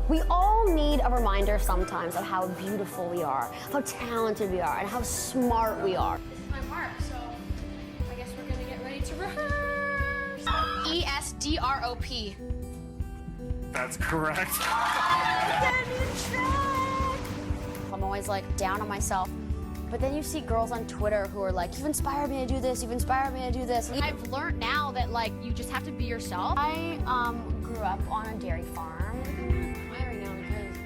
We all need a reminder sometimes of how beautiful we are, how talented we are, and how smart we are. This is my mark, so I guess we're gonna get ready to rehearse. ESDROP. That's correct. I'm always like down on myself. But then you see girls on Twitter who are like, you've inspired me to do this, you've inspired me to do this. I've learned now that like you just have to be yourself. I grew up on a dairy farm. I'm crying now because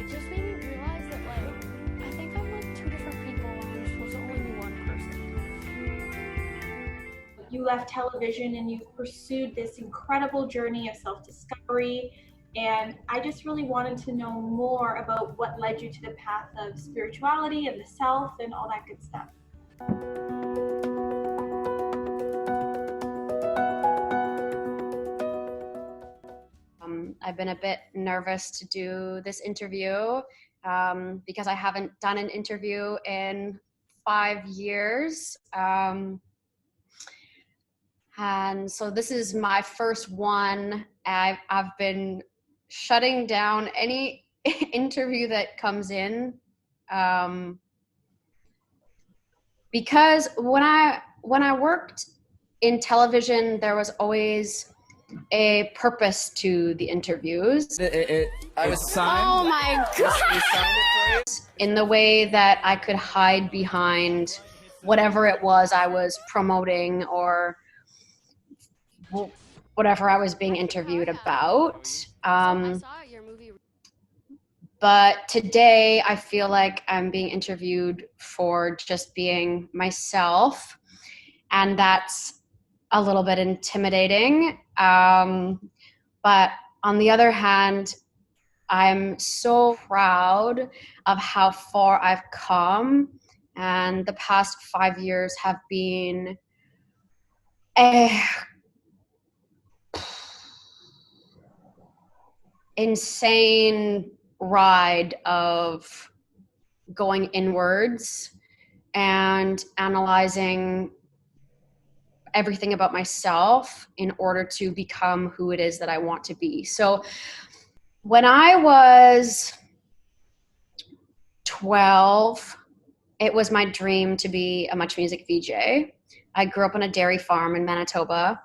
it just made me realize that like, I think I'm like two different people and I'm supposed to only be one person. You left television and you've pursued this incredible journey of self-discovery. And I just really wanted to know more about what led you to the path of spirituality and the self and all that good stuff. I've been a bit nervous to do this interview because I haven't done an interview in 5 years. And so this is my first one. I've been shutting down any interview that comes in because when I worked in television, there was always a purpose to the interviews. I was signed. Oh my God! In the way that I could hide behind whatever it was I was promoting or whatever I was being interviewed about. But today I feel like I'm being interviewed for just being myself, and that's a little bit intimidating. But on the other hand, I'm so proud of how far I've come, and the past 5 years have been a insane ride of going inwards and analyzing everything about myself in order to become who it is that I want to be. So when I was 12, it was my dream to be a Much Music VJ. I grew up on a dairy farm in Manitoba,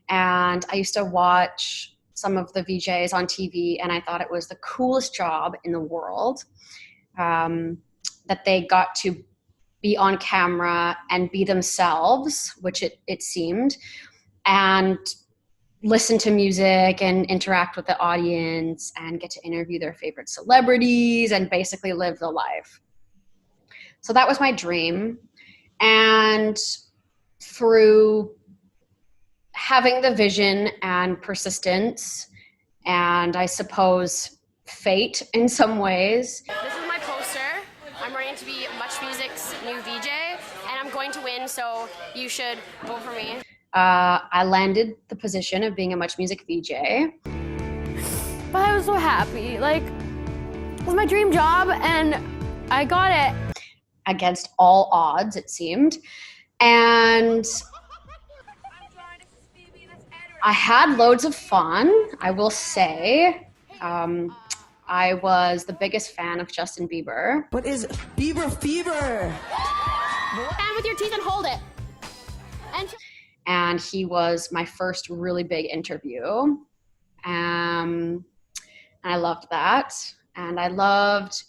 and I used to watch some of the VJs on TV, and I thought it was the coolest job in the world, that they got to be on camera and be themselves, which it seemed, and listen to music and interact with the audience and get to interview their favorite celebrities and basically live the life. So that was my dream. And through having the vision and persistence, and I suppose fate in some ways. This is my poster. I'm running to be Much Music's new VJ, and I'm going to win, so you should vote for me. I landed the position of being a Much Music VJ. But I was so happy. Like, it was my dream job, and I got it. Against all odds, it seemed. And I had loads of fun, I will say. I was the biggest fan of Justin Bieber. What is Bieber fever? And with your teeth and hold it. And he was my first really big interview. And I loved that. And I loved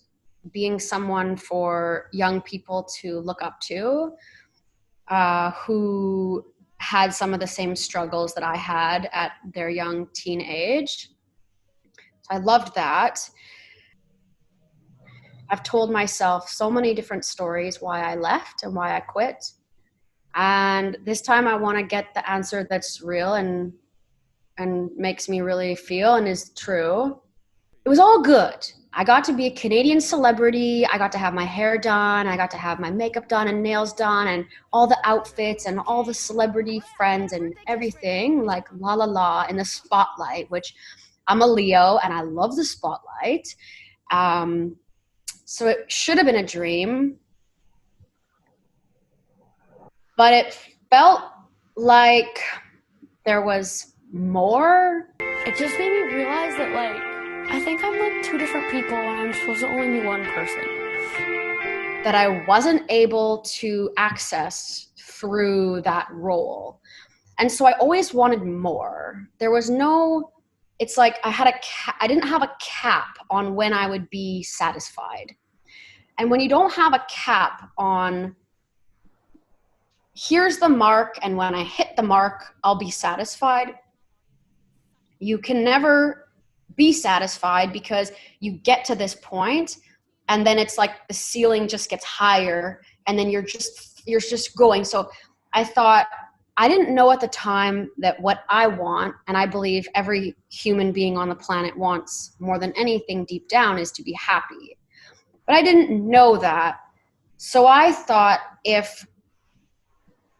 being someone for young people to look up to, who had some of the same struggles that I had at their young teen age. So I loved that. I've told myself so many different stories why I left and why I quit. And this time I want to get the answer that's real and makes me really feel and is true. It was all good. I got to be a Canadian celebrity. I got to have my hair done. I got to have my makeup done and nails done and all the outfits and all the celebrity friends and everything, like la la la in the spotlight, which I'm a Leo and I love the spotlight. So it should have been a dream, but it felt like there was more. It just made me realize that, like, I think I'm like two different people and I'm supposed to only be one person. That I wasn't able to access through that role. And so I always wanted more. There was no, it's like I didn't have a cap on when I would be satisfied. And when you don't have a cap on, here's the mark, and when I hit the mark, I'll be satisfied, you can never be satisfied because you get to this point and then it's like the ceiling just gets higher and then you're just going. So I thought, I didn't know at the time that what I want, and I believe every human being on the planet wants more than anything deep down, is to be happy. But I didn't know that. So I thought if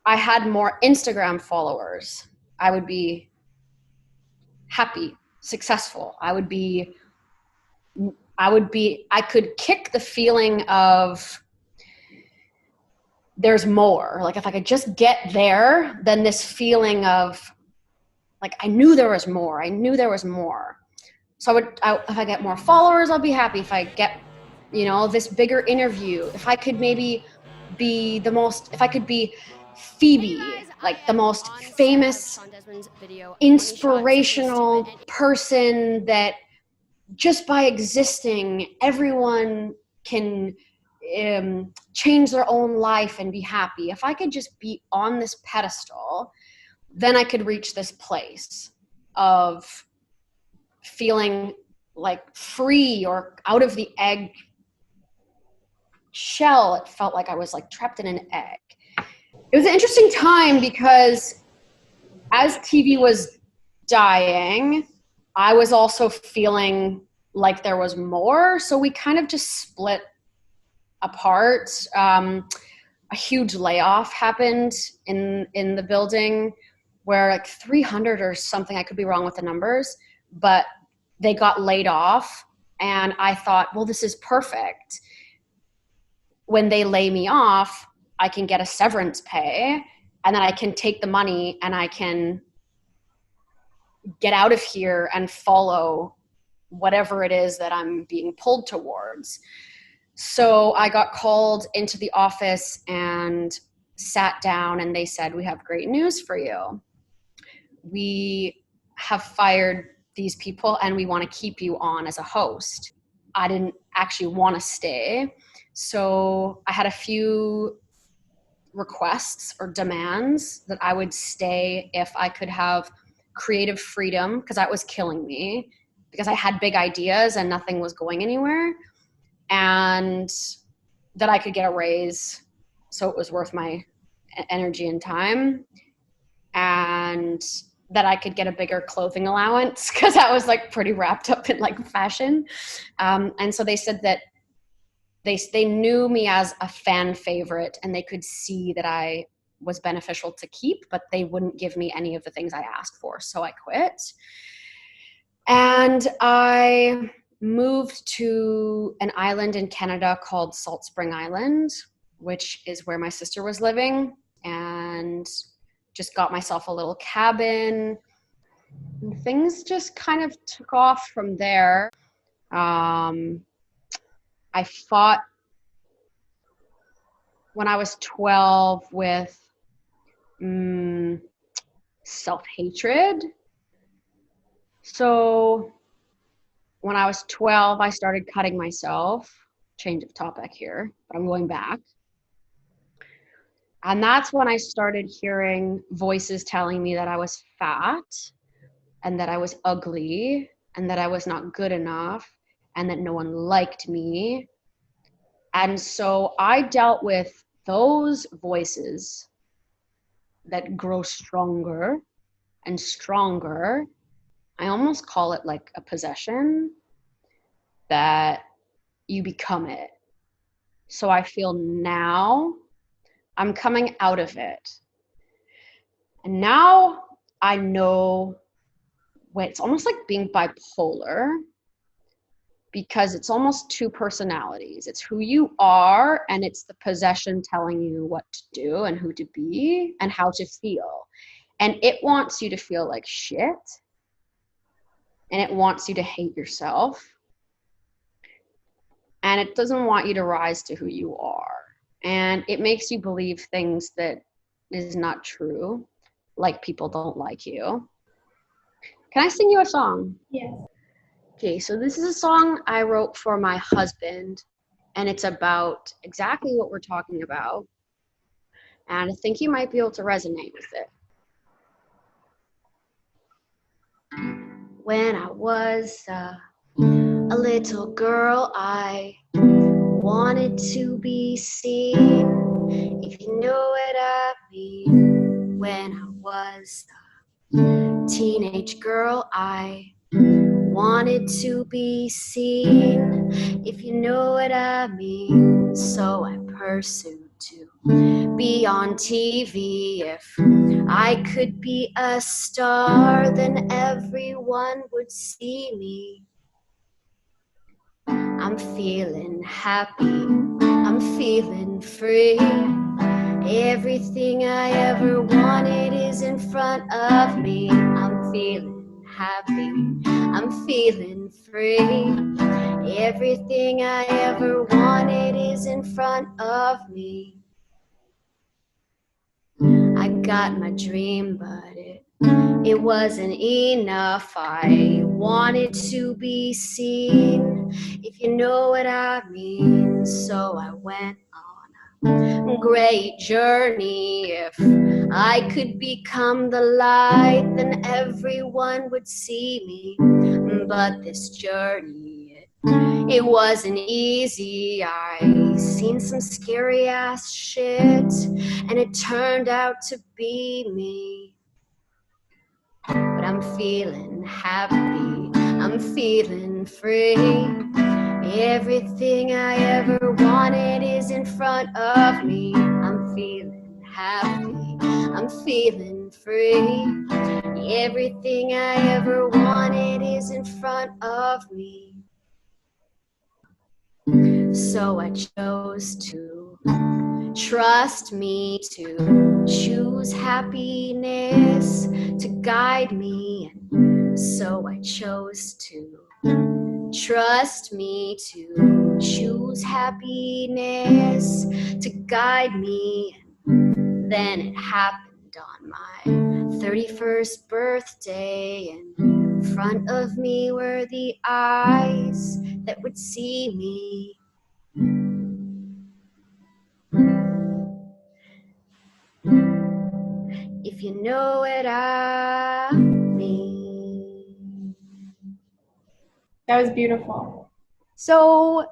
I had more Instagram followers, I would be happy, successful. I could kick the feeling of there's more. Like if I could just get there, then this feeling of like, I knew there was more. So if I get more followers, I'll be happy. If I get, this bigger interview, if I could maybe be if I could be Phoebe, like the most famous, inspirational person that just by existing, everyone can change their own life and be happy. If I could just be on this pedestal, then I could reach this place of feeling like free or out of the egg shell. It felt like I was like trapped in an egg. It was an interesting time because as TV was dying, I was also feeling like there was more. So we kind of just split apart. A huge layoff happened in the building where like 300 or something, I could be wrong with the numbers, but they got laid off. And I thought, well, this is perfect. When they lay me off, I can get a severance pay and then I can take the money and I can get out of here and follow whatever it is that I'm being pulled towards. So I got called into the office and sat down and they said, we have great news for you. We have fired these people and we want to keep you on as a host. I didn't actually want to stay. So I had a few requests or demands that I would stay if I could have creative freedom, because that was killing me, because I had big ideas and nothing was going anywhere, and that I could get a raise so it was worth my energy and time, and that I could get a bigger clothing allowance because I was like pretty wrapped up in like fashion. And so they said that they knew me as a fan favorite and they could see that I was beneficial to keep, but they wouldn't give me any of the things I asked for. So I quit. And I moved to an island in Canada called Salt Spring Island, which is where my sister was living, and just got myself a little cabin. And things just kind of took off from there. I fought when I was 12 with self-hatred. So when I was 12, I started cutting myself. Change of topic here, but I'm going back. And that's when I started hearing voices telling me that I was fat and that I was ugly and that I was not good enough and that no one liked me. And so I dealt with those voices that grow stronger and stronger. I almost call it like a possession, that you become it. So I feel now I'm coming out of it. And now I know when it's almost like being bipolar, because it's almost two personalities. It's who you are, and it's the possession telling you what to do and who to be and how to feel. And it wants you to feel like shit, and it wants you to hate yourself. And it doesn't want you to rise to who you are. And it makes you believe things that is not true, like people don't like you. Can I sing you a song? Yes. Okay, so this is a song I wrote for my husband, and it's about exactly what we're talking about. And I think you might be able to resonate with it. When I was a little girl, I wanted to be seen, if you know what I mean. When I was a teenage girl, I wanted to be seen, if you know what I mean. So I pursued to be on TV. If I could be a star, then everyone would see me. I'm feeling happy, I'm feeling free. Everything I ever wanted is in front of me. I'm feeling happy, I'm feeling free. Everything I ever wanted is in front of me. I got my dream, but it wasn't enough. I wanted to be seen, if you know what I mean. So I went on a great journey. If I could become the light, then everyone would see me. But this journey, it wasn't easy. I seen some scary ass shit, and it turned out to be me. But I'm feeling happy, I'm feeling free. Everything I ever wanted is in front of me. I'm feeling happy, I'm feeling free. Everything I ever wanted is in front of me. So I chose to trust me, to choose happiness to guide me. And so I chose to trust me, to choose happiness to guide me. And then it happened on my 31st birthday. And in front of me were the eyes that would see me. If you know what I mean. That was beautiful. So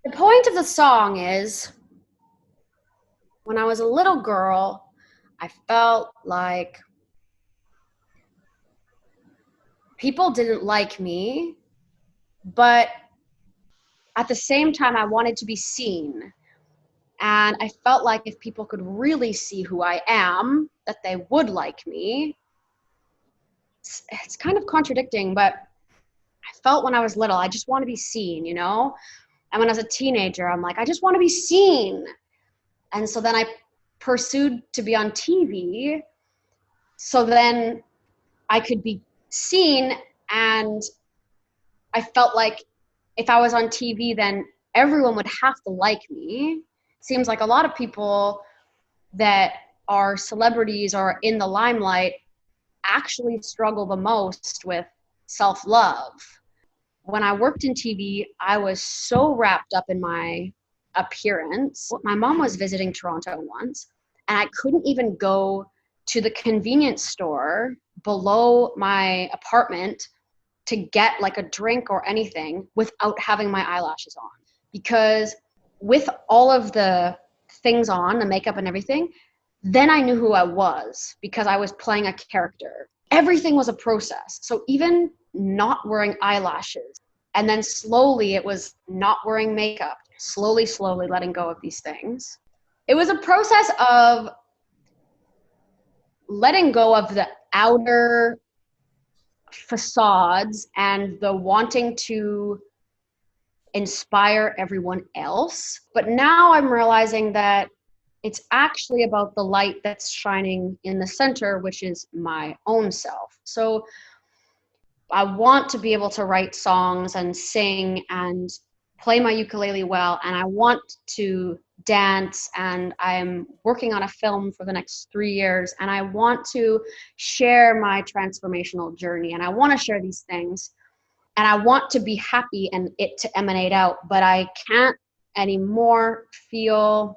the point of the song is, when I was a little girl, I felt like people didn't like me, but at the same time, I wanted to be seen. And I felt like if people could really see who I am, that they would like me. It's kind of contradicting, but I felt when I was little, I just want to be seen, you know? And when I was a teenager, I'm like, I just want to be seen. And so then I pursued to be on TV, so then I could be seen. And I felt like if I was on TV, then everyone would have to like me. Seems like a lot of people that are celebrities or in the limelight actually struggle the most with self-love. When I worked in TV, I was so wrapped up in my appearance. My mom was visiting Toronto once, and I couldn't even go to the convenience store below my apartment to get like a drink or anything without having my eyelashes on. Because with all of the things on, the makeup and everything, then I knew who I was because I was playing a character. Everything was a process. So even not wearing eyelashes, and then slowly it was not wearing makeup, slowly letting go of these things. It was a process of letting go of the outer facades and the wanting to inspire everyone else. But now I'm realizing that it's actually about the light that's shining in the center, which is my own self. So I want to be able to write songs and sing and play my ukulele well, and I want to dance, and I'm working on a film for the next 3 years, and I want to share my transformational journey, and I want to share these things, and I want to be happy and it to emanate out, but I can't anymore feel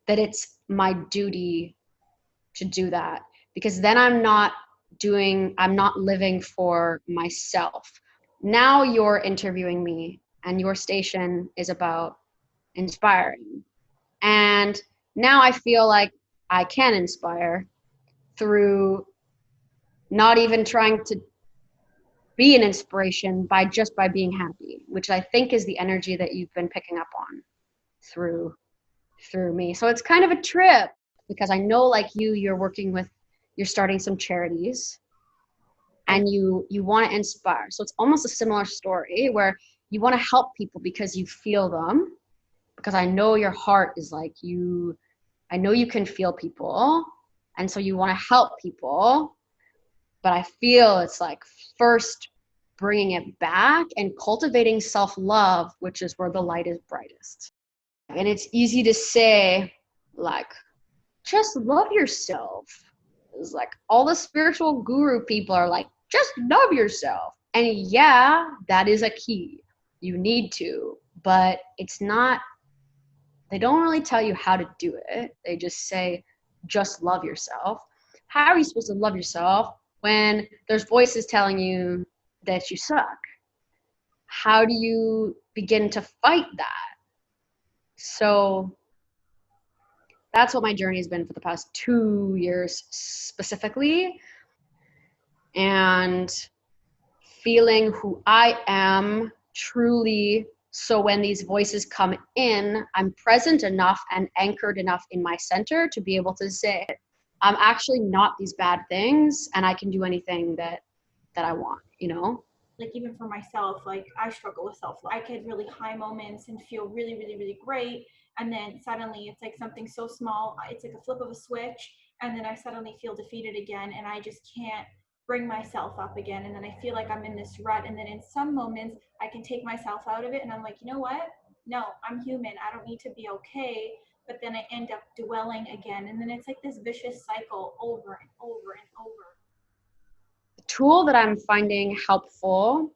that it's my duty to do that, because then I'm not living for myself. Now you're interviewing me and your station is about inspiring. And now I feel like I can inspire through not even trying to be an inspiration by being happy, which I think is the energy that you've been picking up on through me. So it's kind of a trip, because I know, like you're starting some charities and you want to inspire. So it's almost a similar story where you want to help people because you feel them, because I know your heart is like I know you can feel people. And so you want to help people, but I feel it's like first bringing it back and cultivating self-love, which is where the light is brightest. And it's easy to say, like, just love yourself. It's like all the spiritual guru people are like, just love yourself. And yeah, that is a key. You need to, but it's not, they don't really tell you how to do it. They just say, just love yourself. How are you supposed to love yourself when there's voices telling you that you suck? How do you begin to fight that? So that's what my journey has been for the past 2 years specifically. And feeling who I am truly, so when these voices come in, I'm present enough and anchored enough in my center to be able to say, I'm actually not these bad things, and I can do anything that I want, you know? Like, even for myself, like, I struggle with self-love. I could really high moments and feel really, really, really great. And then suddenly it's like something so small, it's like a flip of a switch. And then I suddenly feel defeated again, and I just can't bring myself up again. And then I feel like I'm in this rut. And then in some moments I can take myself out of it, and I'm like, you know what? No, I'm human. I don't need to be okay. But then I end up dwelling again. And then it's like this vicious cycle over and over and over. Tool that I'm finding helpful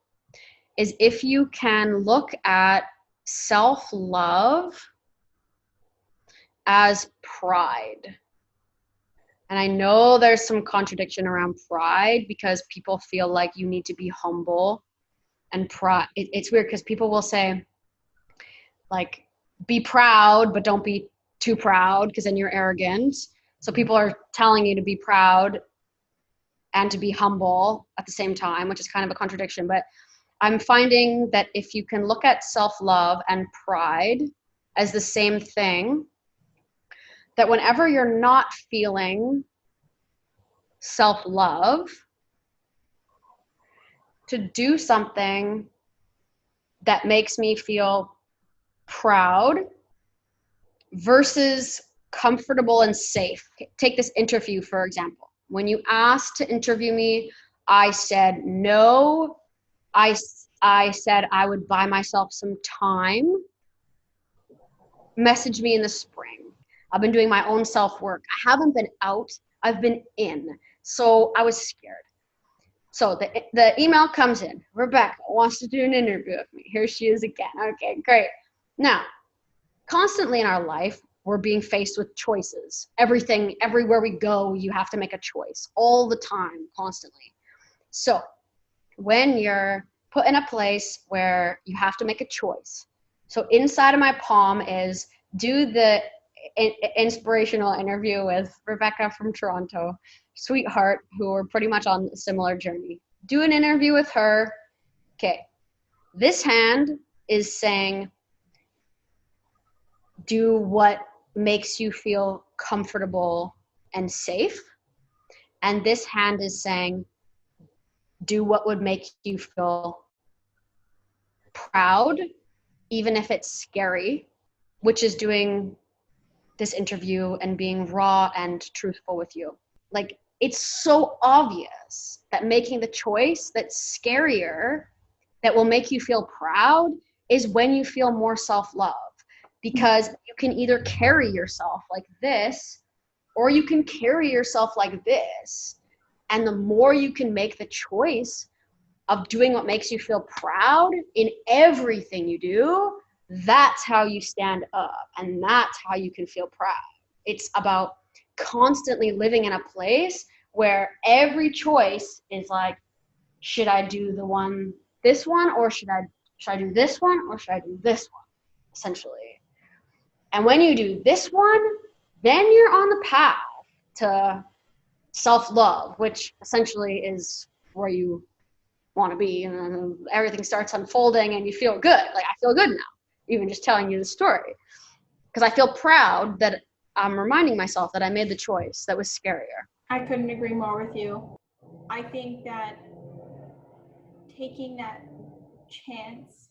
is if you can look at self-love as pride. And I know there's some contradiction around pride, because people feel like you need to be humble, and pride. It's weird because people will say, like, be proud, but don't be too proud, because then you're arrogant. So people are telling you to be proud and to be humble at the same time, which is kind of a contradiction. But I'm finding that if you can look at self-love and pride as the same thing, that whenever you're not feeling self-love, to do something that makes me feel proud versus comfortable and safe. Take this interview, for example. When you asked to interview me, I said no. I said I would buy myself some time. Message me in the spring. I've been doing my own self-work. I haven't been out. I've been in. So I was scared. So the email comes in. Rebecca wants to do an interview with me. Here she is again. Okay, great. Now, constantly in our life, we're being faced with choices. Everything, everywhere we go, you have to make a choice all the time, constantly. So when you're put in a place where you have to make a choice, so inside of my palm is do the inspirational interview with Rebecca from Toronto, sweetheart, who are pretty much on a similar journey. Do an interview with her. Okay. This hand is saying, do what makes you feel comfortable and safe. And this hand is saying, do what would make you feel proud, even if it's scary, which is doing this interview and being raw and truthful with you. Like, it's so obvious that making the choice that's scarier, that will make you feel proud, is when you feel more self-love, because you can either carry yourself like this or you can carry yourself like this. And the more you can make the choice of doing what makes you feel proud in everything you do, that's how you stand up, and that's how you can feel proud. It's about constantly living in a place where every choice is like, should I do this one, or should I do this one, or should I do this one, essentially. And when you do this one, then you're on the path to self-love, which essentially is where you want to be, and everything starts unfolding and you feel good. Like, I feel good now, even just telling you the story, because I feel proud that I'm reminding myself that I made the choice that was scarier. I couldn't agree more with you. I think that taking that chance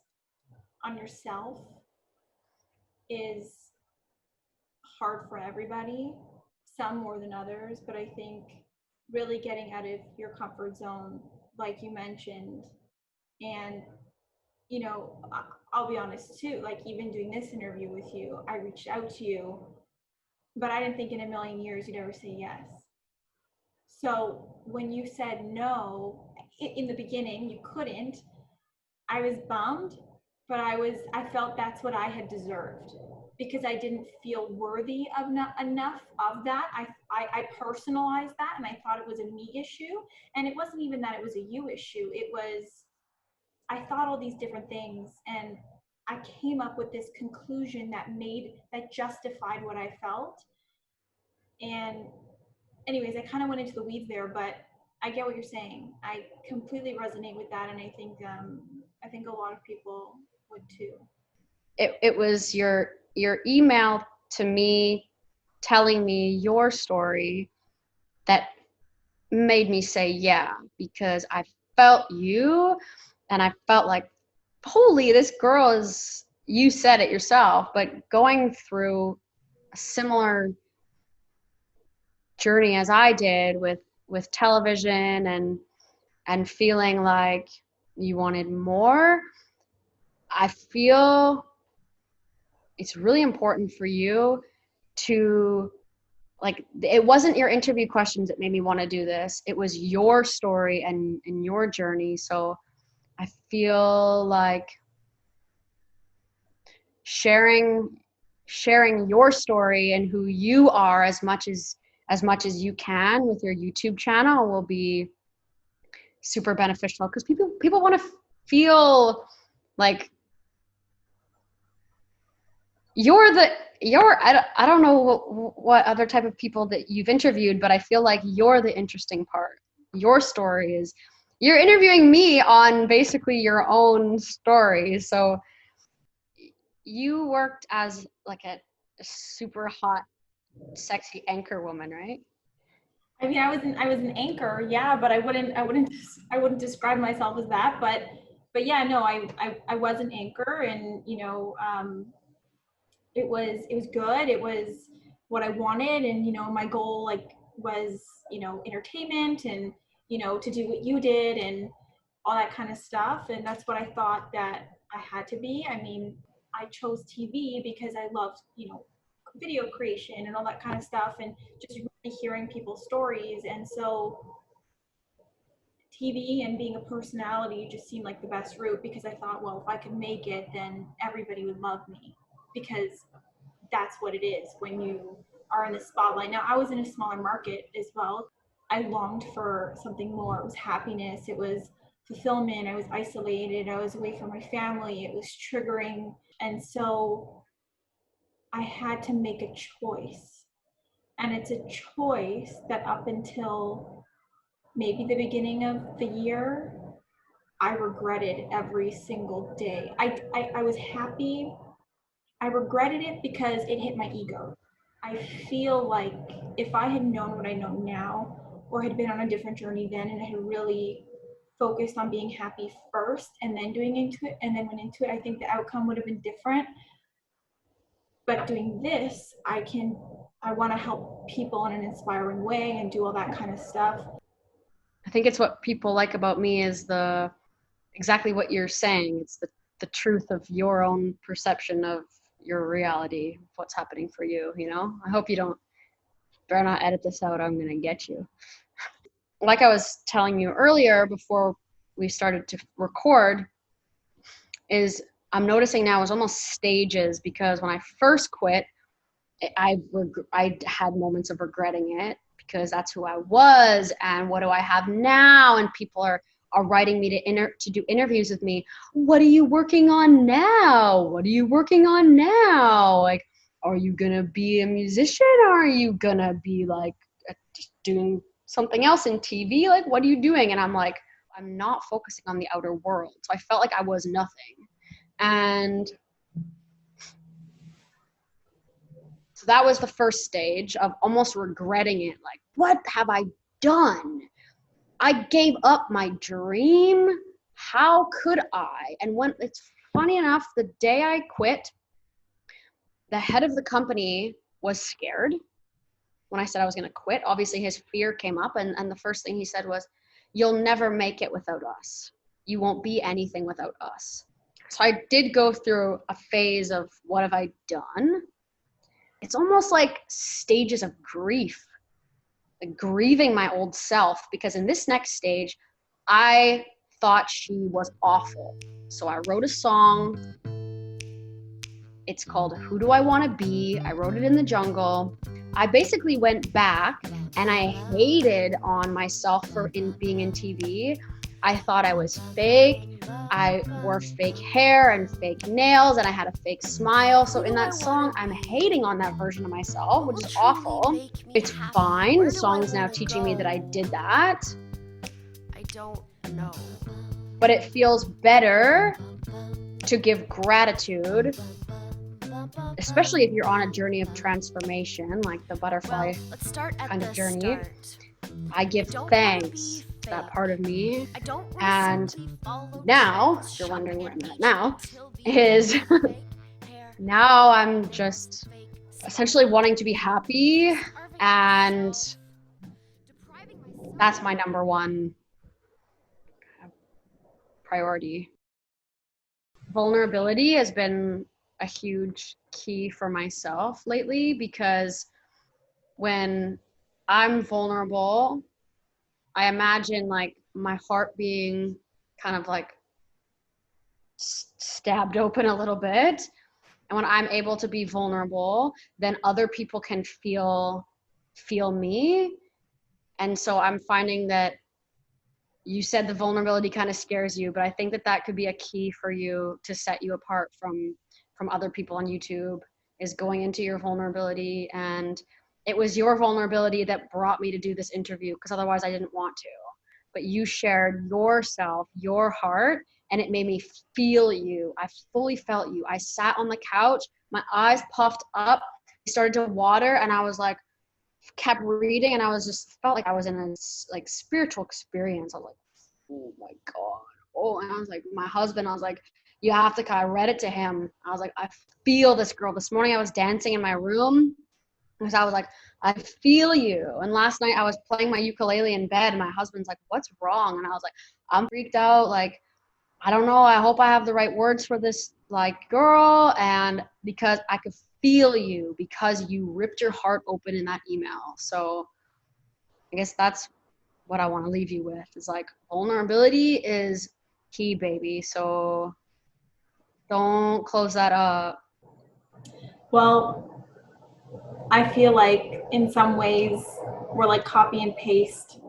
on yourself is hard for everybody, some more than others, but I think really getting out of your comfort zone, like you mentioned, and I'll be honest too, like even doing this interview with you, I reached out to you, but I didn't think in a million years you'd ever say yes. So when you said no in the beginning, you couldn't, I was bummed, but I felt that's what I had deserved, because I didn't feel worthy of enough of that. I personalized that, and I thought it was a me issue, and it wasn't even that it was a you issue. It was, I thought all these different things, and I came up with this conclusion that justified what I felt. And anyways, I kind of went into the weeds there, but I get what you're saying. I completely resonate with that, and I think a lot of people would too. It was your email to me telling me your story that made me say yeah, because I felt you, and I felt like, holy, this girl is, you said it yourself, but going through a similar journey as I did with television, and feeling like you wanted more. I feel it's really important for you to, like, it wasn't your interview questions that made me want to do this. It was your story and your journey. So I feel like sharing your story and who you are as much as you can with your YouTube channel will be super beneficial, because people want to feel like I don't know what other type of people that you've interviewed, but I feel like you're the interesting part. Your story is, you're interviewing me on basically your own story. So you worked as like a super hot, sexy anchor woman, right? I mean, I was an anchor, yeah, but I wouldn't describe myself as that. But yeah, no, I was an anchor, and it was good. It was what I wanted, and my goal was entertainment, and to do what you did and all that kind of stuff, and that's what I thought that I had to be. I mean, I chose TV because I loved video creation and all that kind of stuff, and just really hearing people's stories. And so TV and being a personality just seemed like the best route, because I thought, well, if I could make it, then everybody would love me, because that's what it is when you are in the spotlight. Now, I was in a smaller market as well. I longed for something more. It was happiness. It was fulfillment. I was isolated. I was away from my family. It was triggering. And so I had to make a choice. And it's a choice that up until maybe the beginning of the year, I regretted every single day. I was happy. I regretted it because it hit my ego. I feel like if I had known what I know now, or had been on a different journey then, and I had really focused on being happy first and then doing into it and then went into it, I think the outcome would have been different. But doing this, I can I want to help people in an inspiring way and do all that kind of stuff. I think it's what people like about me is exactly what you're saying. It's the truth of your own perception of your reality, what's happening for you, you know? I hope you better not edit this out, I'm gonna get you. Like I was telling you earlier before we started to record, is I'm noticing now is almost stages, because when I first quit, I had moments of regretting it because that's who I was and what do I have now, and people are writing me to do interviews with me. What are you working on now? What are you working on now? Like, are you gonna be a musician, or are you gonna be like just doing something else in TV? Like, what are you doing? And I'm like, I'm not focusing on the outer world. So I felt like I was nothing. And so that was the first stage of almost regretting it. Like, what have I done? I gave up my dream. How could I? And when it's funny enough, the day I quit, the head of the company was scared when I said I was going to quit. Obviously, his fear came up, and the first thing he said was, "You'll never make it without us. You won't be anything without us." So I did go through a phase of what have I done? It's almost like stages of grief, like grieving my old self, because in this next stage, I thought she was awful. So I wrote a song. It's called Who Do I Want to Be? I wrote it in the jungle. I basically went back and I hated on myself for being in TV. I thought I was fake. I wore fake hair and fake nails, and I had a fake smile. So in that song, I'm hating on that version of myself, which is awful. It's fine. The song is now teaching me that I did that. I don't know. But it feels better to give gratitude, especially if you're on a journey of transformation, like the butterfly kind of journey. I give thanks to that part of me. And now, if you're wondering where I'm at now, is now I'm just essentially wanting to be happy, and that's my number one priority. Vulnerability has been a huge key for myself lately, because when I'm vulnerable, I imagine like my heart being kind of like stabbed open a little bit. And when I'm able to be vulnerable, then other people can feel me. And so I'm finding that you said the vulnerability kind of scares you, but I think that could be a key for you to set you apart from other people on YouTube, is going into your vulnerability. And it was your vulnerability that brought me to do this interview, because otherwise I didn't want to. But you shared yourself, your heart, and it made me feel you. I fully felt you. I sat on the couch, my eyes puffed up, started to water, and I was like, kept reading, and I was just felt like I was in a like spiritual experience. I was like, oh my God. Oh, and I was like, my husband, I was like, you have to, I read it to him. I was like, I feel this girl. This morning I was dancing in my room, because I was like, I feel you. And last night I was playing my ukulele in bed, and my husband's like, what's wrong? And I was like, I'm freaked out. Like, I don't know. I hope I have the right words for this like girl. And because I could feel you, because you ripped your heart open in that email. So I guess that's what I want to leave you with, is like, vulnerability is key, baby. So don't close that up. Well, I feel like in some ways we're like copy and paste.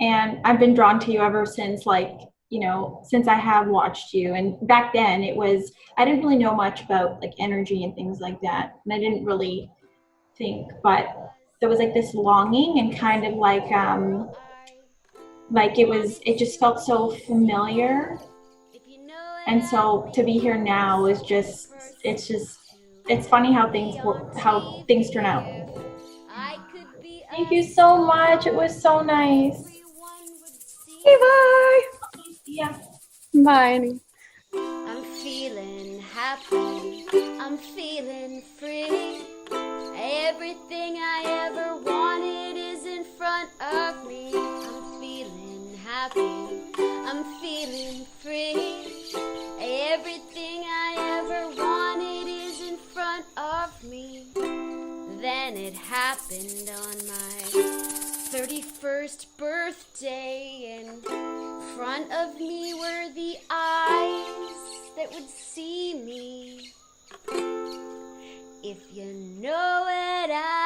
And I've been drawn to you ever since, like, you know, since I have watched you. And back then I didn't really know much about like energy and things like that. And I didn't really think, but there was like this longing, and kind of like it just felt so familiar. And so to be here now is it's funny how things turn out. Thank you so much. It was so nice. Okay, bye. Yeah. Bye. I'm feeling happy, I'm feeling free. Everything I ever wanted is in front of me. I'm feeling happy, I'm feeling free. Everything I ever wanted is in front of me. Then it happened on my 31st birthday. In front of me were the eyes that would see me. If you know what I